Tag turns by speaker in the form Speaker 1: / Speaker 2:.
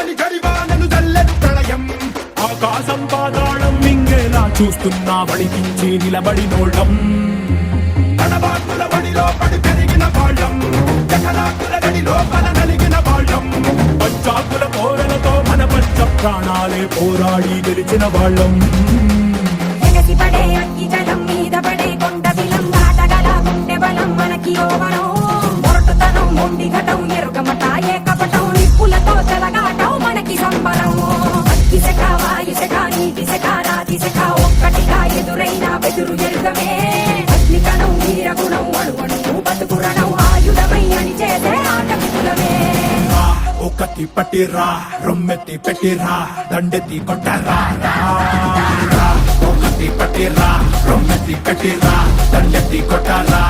Speaker 1: జరి జరివానను జల్లెడు ప్రళయం ఆకాశం పాతాళం మింగేలా చూస్తున్నా వడికించి నిలబడినోళ్ళం తడబాకుల బడిలో పడి పెరిగిన వాళ్ళం జఠరాకుల గడిలో పల నలిగిన వాళ్ళం పంచాకుల కోరలతో మన పంచ ప్రాణాలే పోరాడి గెలిచిన వాళ్ళం
Speaker 2: పడే అగ్గి జలం మీద పడే కొండ బిలం దాటగల గుండె బలం మనకి ఓవరం మొరటుతనం మొండి ఘటం ఎరుగమట ఏకపటం నిప్పులతో చెలగాటం మనకి సంబరం అగ్గి శక వాయు శక నీటి శక రాతి శక ఒక్కటిగా ఎదురైన బెదురు ఎరుగమే అగ్ని కణం వీరగుణం అణువణు బతుకురణం ఆయుధమై అని చేసే ఆటవికులమే
Speaker 1: ఒకటి పట్టిరా రొమ్మెత్తి పెట్టిరా దండెత్తి కొట్టరా ఒకటి పట్టిరా రొమ్మెత్తి పెట్టిరా దండెత్తి కొట్టరా